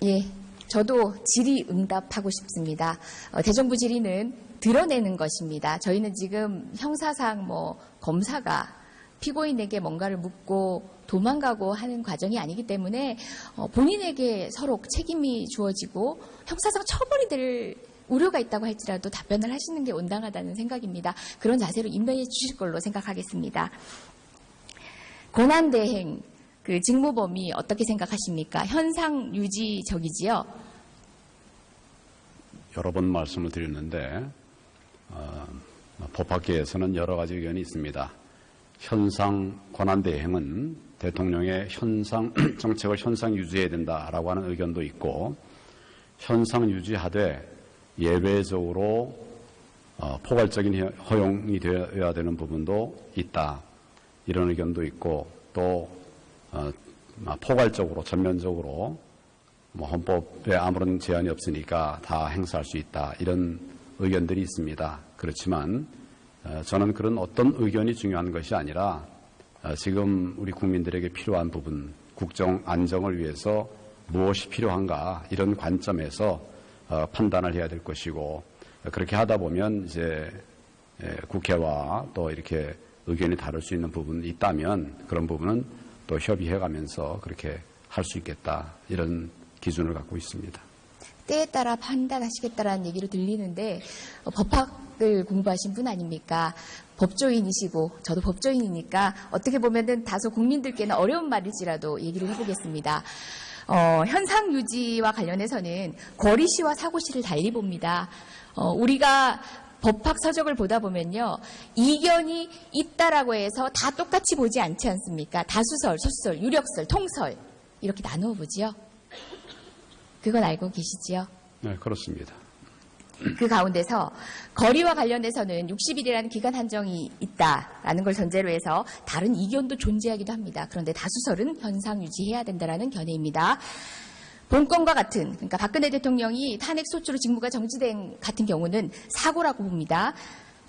예, 저도 질의응답하고 싶습니다. 대정부 질의는 드러내는 것입니다. 저희는 지금 형사상 검사가 피고인에게 뭔가를 묻고 도망가고 하는 과정이 아니기 때문에 본인에게 서로 책임이 주어지고 형사상 처벌이 될 우려가 있다고 할지라도 답변을 하시는 게 온당하다는 생각입니다. 그런 자세로 임명해 주실 걸로 생각하겠습니다. 권한대행, 그 직무범위 어떻게 생각하십니까? 현상 유지적이지요? 여러 번 말씀을 드렸는데 법학계에서는 여러 가지 의견이 있습니다. 현상 권한대행은 대통령의 현상 정책을 현상 유지해야 된다라고 하는 의견도 있고, 현상 유지하되 예외적으로 포괄적인 허용이 되어야 되는 부분도 있다, 이런 의견도 있고, 또 포괄적으로 전면적으로 헌법에 아무런 제한이 없으니까 다 행사할 수 있다, 이런 의견들이 있습니다. 그렇지만 저는 그런 어떤 의견이 중요한 것이 아니라 지금 우리 국민들에게 필요한 부분, 국정 안정을 위해서 무엇이 필요한가, 이런 관점에서 판단을 해야 될 것이고, 그렇게 하다 보면 이제 국회와 또 이렇게 의견이 다를 수 있는 부분이 있다면 그런 부분은 또 협의해가면서 그렇게 할 수 있겠다, 이런 기준을 갖고 있습니다. 때에 따라 판단하시겠다라는 얘기로 들리는데 법학을 공부하신 분 아닙니까? 법조인이시고 저도 법조인이니까 어떻게 보면은 다소 국민들께는 어려운 말일지라도 얘기를 해보겠습니다. 현상 유지와 관련해서는 거리시와 사고시를 달리 봅니다. 우리가 법학 서적을 보다 보면요, 이견이 있다라고 해서 다 똑같이 보지 않지 않습니까? 다수설, 소수설, 유력설, 통설 이렇게 나누어 보지요. 그건 알고 계시지요? 네, 그렇습니다. 그 가운데서 거리와 관련해서는 60일이라는 기간 한정이 있다라는 걸 전제로 해서 다른 이견도 존재하기도 합니다. 그런데 다수설은 현상 유지해야 된다라는 견해입니다. 본건과 같은, 그러니까 박근혜 대통령이 탄핵 소추로 직무가 정지된 같은 경우는 사고라고 봅니다.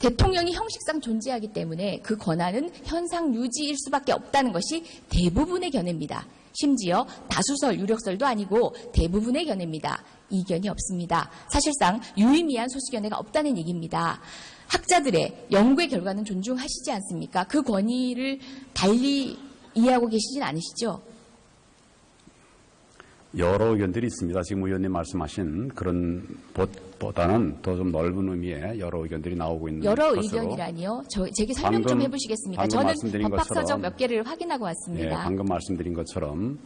대통령이 형식상 존재하기 때문에 그 권한은 현상 유지일 수밖에 없다는 것이 대부분의 견해입니다. 심지어 다수설, 유력설도 아니고 대부분의 견해입니다. 이견이 없습니다. 사실상 유의미한 소수견해가 없다는 얘기입니다. 학자들의 연구의 결과는 존중하시지 않습니까? 그 권위를 달리 이해하고 계시진 않으시죠? 여러 의견들이 있습니다. 지금 의원님 말씀하신 그런 것보다는 더 좀 넓은 의미의 여러 의견들이 나오고 있는 여러 것으로. 의견이라니요? 제게 설명 좀 해보시겠습니까? 저는 법학서적 몇 개를 확인하고 왔습니다. 예, 방금 말씀드린 것처럼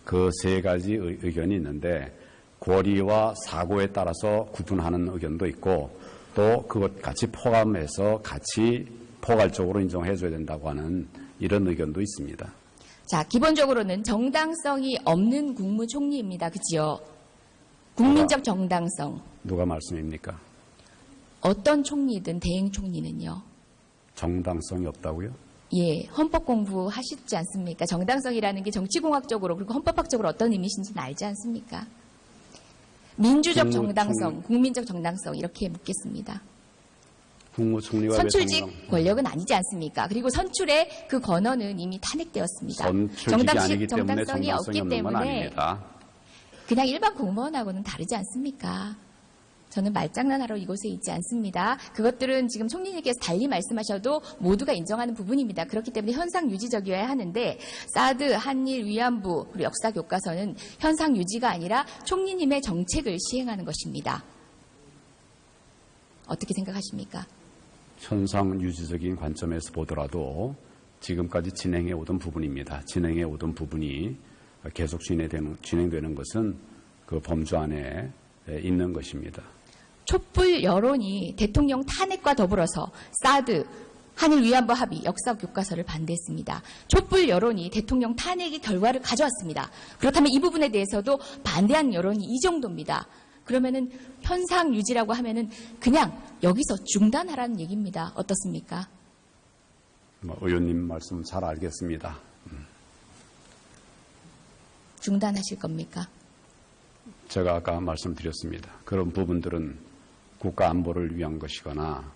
그 세 가지 의견이 있는데, 고리와 사고에 따라서 구분하는 의견도 있고, 또 그것 같이 포함해서 같이 포괄적으로 인정해줘야 된다고 하는 이런 의견도 있습니다. 자, 기본적으로는 정당성이 없는 국무총리입니다. 그지요? 국민적 정당성. 누가 말씀입니까? 어떤 총리든 대행 총리는요. 정당성이 없다고요? 예, 헌법 공부하시지 않습니까? 정당성이라는 게 정치공학적으로 그리고 헌법학적으로 어떤 의미신지는 알지 않습니까? 민주적 정당성, 국민적 정당성 이렇게 묻겠습니다. 국무총리가 선출직 권력은 아니지 않습니까? 그리고 선출의 그 권한은 이미 탄핵되었습니다. 선출직이 아니기 때문에 정당성이 없기 없는 건 때문에 아닙니다. 그냥 일반 공무원하고는 다르지 않습니까? 저는 말장난하러 이곳에 있지 않습니다. 그것들은 지금 총리님께서 달리 말씀하셔도 모두가 인정하는 부분입니다. 그렇기 때문에 현상 유지적이어야 하는데, 사드, 한일, 위안부, 그리고 역사 교과서는 현상 유지가 아니라 총리님의 정책을 시행하는 것입니다. 어떻게 생각하십니까? 현상 유지적인 관점에서 보더라도 지금까지 진행해 오던 부분입니다. 진행해 오던 부분이 계속 진행되는 것은 그 범주 안에 있는 것입니다. 촛불 여론이 대통령 탄핵과 더불어서 사드, 한일 위안부 합의, 역사 교과서를 반대했습니다. 촛불 여론이 대통령 탄핵의 결과를 가져왔습니다. 그렇다면 이 부분에 대해서도 반대하는 여론이 이 정도입니다. 그러면은 현상 유지라고 하면은 그냥 여기서 중단하라는 얘기입니다. 어떻습니까? 의원님 말씀 잘 알겠습니다. 중단하실 겁니까? 제가 아까 말씀드렸습니다. 그런 부분들은 국가 안보를 위한 것이거나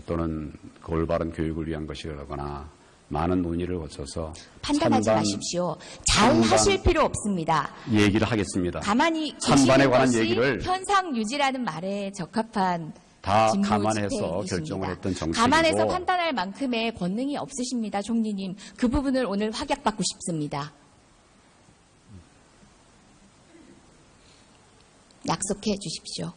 또는 그 올바른 교육을 위한 것이거나 많은 논의를 거쳐서 판단하지 마십시오. 잘 찬반 하실 필요 없습니다. 얘기를 하겠습니다. 가만히 찬반에 계시는 관한 것이 얘기를 현상 유지라는 말에 적합한 다 진보 감안해서 집회이십니다. 결정을 했던 정책이고 감안해서 판단할 만큼의 권능이 없으십니다. 총리님. 그 부분을 오늘 확약받고 싶습니다. 약속해 주십시오.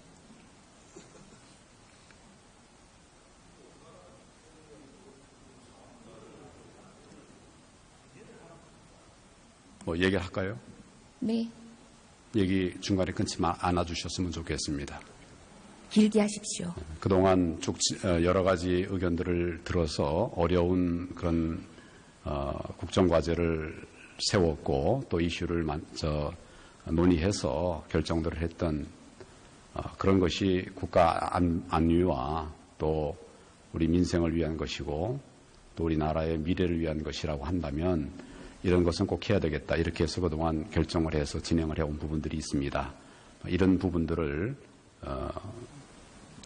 뭐 얘기를 할까요? 네, 얘기 중간에 끊지 않아 주셨으면 좋겠습니다. 길게 하십시오. 그동안 쭉 여러 가지 의견들을 들어서 어려운 그런 국정과제를 세웠고 또 이슈를 논의해서 결정들을 했던 그런 것이 국가 안위와 또 우리 민생을 위한 것이고 또 우리나라의 미래를 위한 것이라고 한다면 이런 것은 꼭 해야 되겠다. 이렇게 해서 그동안 결정을 해서 진행을 해온 부분들이 있습니다. 이런 부분들을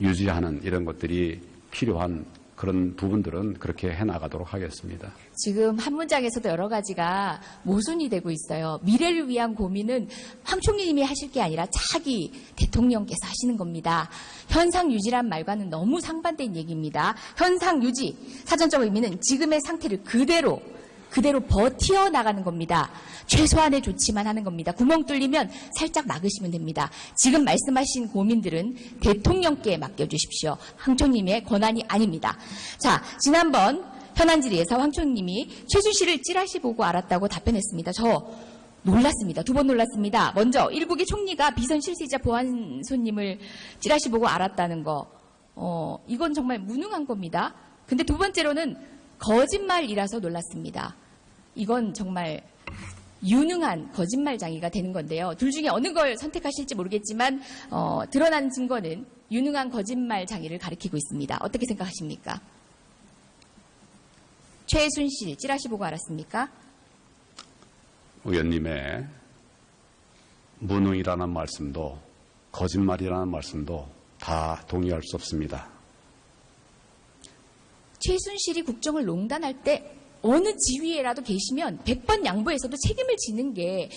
유지하는 이런 것들이 필요한 그런 부분들은 그렇게 해나가도록 하겠습니다. 지금 한 문장에서도 여러 가지가 모순이 되고 있어요. 미래를 위한 고민은 황 총리님이 하실 게 아니라 차기 대통령께서 하시는 겁니다. 현상 유지란 말과는 너무 상반된 얘기입니다. 현상 유지, 사전적 의미는 지금의 상태를 그대로 버티어 나가는 겁니다. 최소한의 조치만 하는 겁니다. 구멍 뚫리면 살짝 막으시면 됩니다. 지금 말씀하신 고민들은 대통령께 맡겨주십시오. 황 총리님의 권한이 아닙니다. 자, 지난번 현안 질의에서 황 총리님이 최순실을 찌라시 보고 알았다고 답변했습니다. 저 놀랐습니다. 두 번 놀랐습니다. 먼저 일국의 총리가 비선 실세자 보안손님을 찌라시 보고 알았다는 거, 이건 정말 무능한 겁니다. 근데 두 번째로는 거짓말이라서 놀랐습니다. 이건 정말 유능한 거짓말장이가 되는 건데요. 둘 중에 어느 걸 선택하실지 모르겠지만 드러난 증거는 유능한 거짓말장이를 가리키고 있습니다. 어떻게 생각하십니까? 최순실 찌라시 보고 알았습니까? 의원님의 무능이라는 말씀도 거짓말이라는 말씀도 다 동의할 수 없습니다. 최순실이 국정을 농단할 때 어느 지위에라도 계시면 100번 양보해서도 책임을 지는 게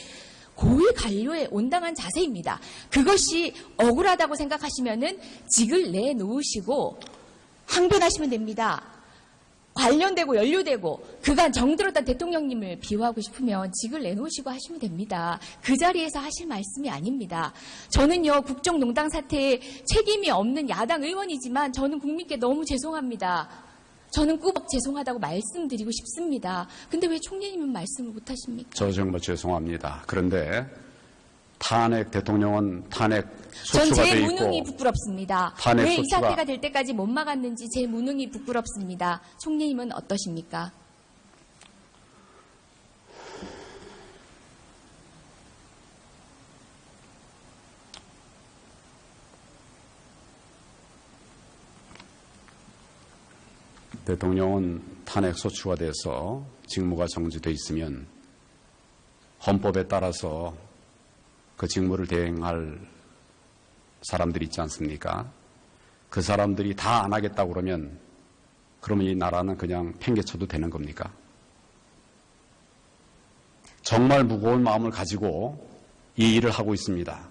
고위 관료의 온당한 자세입니다. 그것이 억울하다고 생각하시면은 직을 내놓으시고 항변하시면 됩니다. 관련되고 연루되고 그간 정들었던 대통령님을 비호하고 싶으면 직을 내놓으시고 하시면 됩니다. 그 자리에서 하실 말씀이 아닙니다. 저는요, 국정농단 사태에 책임이 없는 야당 의원이지만 저는 국민께 너무 죄송합니다. 저는 꾸벅 죄송하다고 말씀드리고 싶습니다. 근데 왜 총리님은 말씀을 못하십니까? 저 정말 죄송합니다. 그런데 대통령은 탄핵 전 소추가 제 돼 무능이 있고 부끄럽습니다. 탄핵 왜 이 소추가- 사태가 될 때까지 못 막았는지 제 무능이 부끄럽습니다. 총리님은 어떠십니까? 대통령은 탄핵 소추가 돼서 직무가 정지돼 있으면 헌법에 따라서 그 직무를 대행할 사람들이 있지 않습니까? 그 사람들이 다 안 하겠다고 그러면 이 나라는 그냥 팽개쳐도 되는 겁니까? 정말 무거운 마음을 가지고 이 일을 하고 있습니다.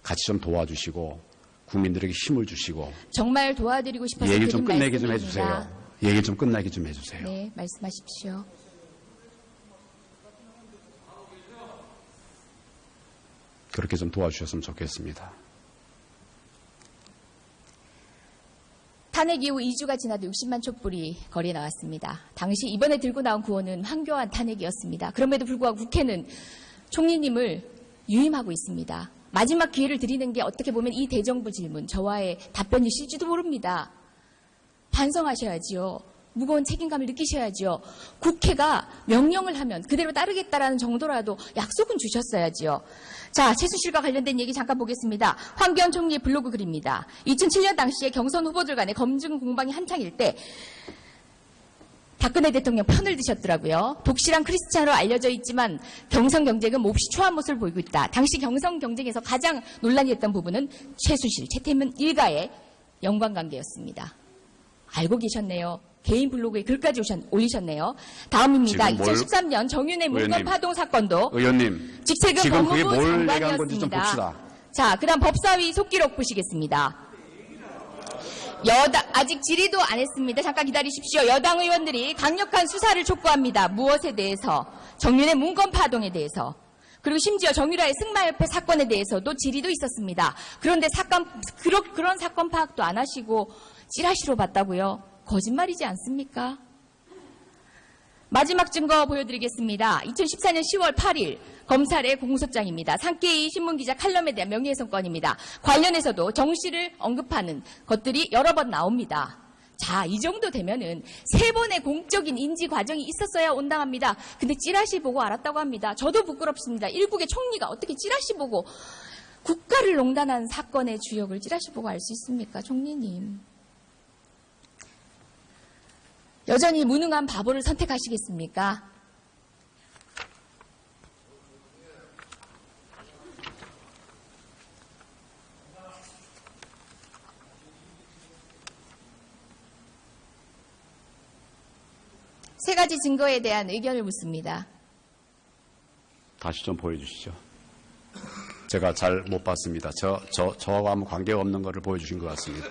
같이 좀 도와주시고 국민들에게 힘을 주시고 정말 도와드리고 싶어서 얘기 좀 드린 끝내게 좀 말씀입니다. 해주세요. 얘기 좀 끝나게 좀 해주세요. 네, 말씀하십시오. 그렇게 좀 도와주셨으면 좋겠습니다. 탄핵 이후 2주가 지나도 60만 촛불이 거리에 나왔습니다. 당시 이번에 들고 나온 구호는 황교안 탄핵이었습니다. 그럼에도 불구하고 국회는 총리님을 유임하고 있습니다. 마지막 기회를 드리는 게 어떻게 보면 이 대정부 질문, 저와의 답변이실지도 모릅니다. 반성하셔야지요. 무거운 책임감을 느끼셔야지요. 국회가 명령을 하면 그대로 따르겠다라는 정도라도 약속은 주셨어야지요. 자, 최순실과 관련된 얘기 잠깐 보겠습니다. 황교안 총리의 블로그 글입니다. 2007년 당시에 경선 후보들 간의 검증 공방이 한창일 때 박근혜 대통령 편을 드셨더라고요. 독실한 크리스찬으로 알려져 있지만 경선 경쟁은 몹시 초한 모습을 보이고 있다. 당시 경선 경쟁에서 가장 논란이 됐던 부분은 최순실, 최태민 일가의 연관관계였습니다. 알고 계셨네요. 개인 블로그에 글까지 올리셨네요. 다음입니다. 지금 뭘- 2013년 정윤회 문건 의원님. 파동 사건도 의원님, 직책은 지금 그게 법무부 뭘 얘기한 건지 좀 장관이었습니다. 봅시다. 자, 그다음 법사위 속기록 보시겠습니다. 아직 질의도 안 했습니다. 잠깐 기다리십시오. 여당 의원들이 강력한 수사를 촉구합니다. 무엇에 대해서? 정윤회 문건 파동에 대해서. 그리고 심지어 정유라의 승마협회 사건에 대해서도 질의도 있었습니다. 그런데 그런 사건 파악도 안 하시고 찌라시로 봤다고요? 거짓말이지 않습니까? 마지막 증거 보여드리겠습니다. 2014년 10월 8일 검찰의 공소장입니다. 상케이 신문기자 칼럼에 대한 명예훼손 건입니다. 관련해서도 정 씨를 언급하는 것들이 여러 번 나옵니다. 자, 이 정도 되면은 3번의 공적인 인지 과정이 있었어야 온당합니다. 근데 찌라시 보고 알았다고 합니다. 저도 부끄럽습니다. 일국의 총리가 어떻게 찌라시 보고 국가를 농단한 사건의 주역을 찌라시 보고 알 수 있습니까, 총리님? 여전히 무능한 바보를 선택하시겠습니까? 세 가지 증거에 대한 의견을 묻습니다. 다시 좀 보여주시죠. 제가 잘 못 봤습니다. 저와 아무 관계가 없는 것을 보여주신 것 같습니다.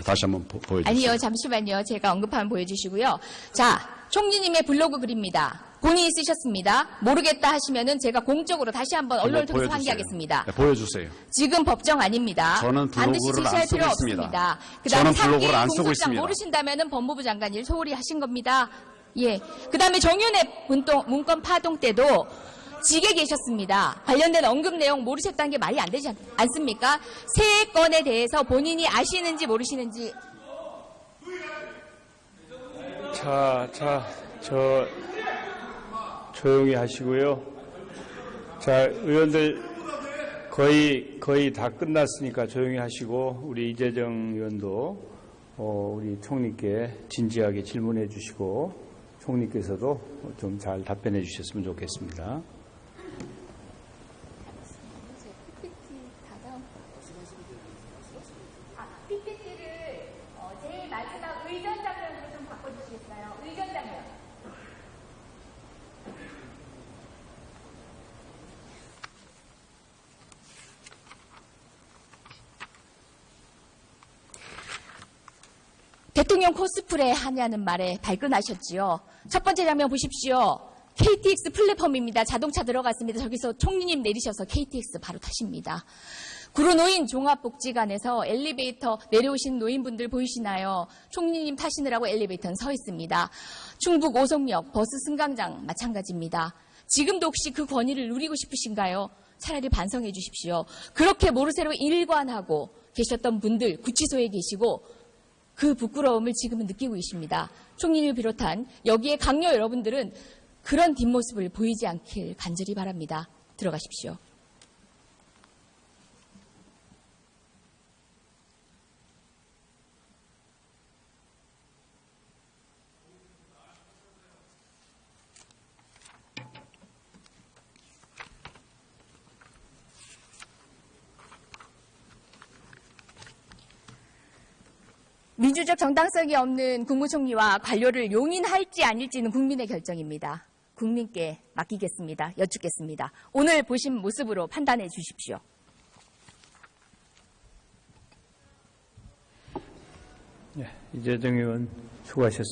다시 한번 보여주시죠. 아니요, 잠시만요. 제가 언급하면 보여주시고요. 자, 총리님의 블로그 글입니다. 본인이 쓰셨습니다. 모르겠다 하시면은 제가 공적으로 다시 한번 언론을 통해서 보여주세요. 환기하겠습니다. 네, 보여주세요. 지금 법정 아닙니다. 저는 반드시 블로그를 지시할 안 쓰고 필요 있습니다. 없습니다. 저는 그다음에 블로그를 안 쓰고 공소장 있습니다. 모르신다면은 법무부 장관 일 소홀히 하신 겁니다. 예. 그다음에 정윤회 문건 파동 때도 직에 계셨습니다. 관련된 언급 내용 모르셨다는 게 말이 안 되지 않습니까? 세 건에 대해서 본인이 아시는지 모르시는지. 조용히 하시고요. 자, 의원들 거의 다 끝났으니까 조용히 하시고, 우리 이재정 의원도 우리 총리께 진지하게 질문해 주시고, 총리께서도 좀 잘 답변해 주셨으면 좋겠습니다. PPT를 제일 마지막 의전 장면으로 좀 바꿔주시겠어요? 의전 장면. 대통령 코스프레 하냐는 말에 발끈하셨지요. 첫 번째 장면 보십시오. KTX 플랫폼입니다. 자동차 들어갔습니다. 저기서 총리님 내리셔서 KTX 바로 타십니다. 구로노인 종합복지관에서 엘리베이터 내려오신 노인분들 보이시나요? 총리님 타시느라고 엘리베이터는 서 있습니다. 충북 오송역 버스 승강장 마찬가지입니다. 지금도 혹시 그 권위를 누리고 싶으신가요? 차라리 반성해 주십시오. 그렇게 모르쇠로 일관하고 계셨던 분들 구치소에 계시고 그 부끄러움을 지금은 느끼고 계십니다. 총리를 비롯한 여기에 강요 여러분들은 그런 뒷모습을 보이지 않길 간절히 바랍니다. 들어가십시오. 민주적 정당성이 없는 국무총리와 관료를 용인할지 아닐지는 국민의 결정입니다. 국민께 맡기겠습니다. 여쭙겠습니다. 오늘 보신 모습으로 판단해 주십시오. 이재정 의원 수고하셨습니다.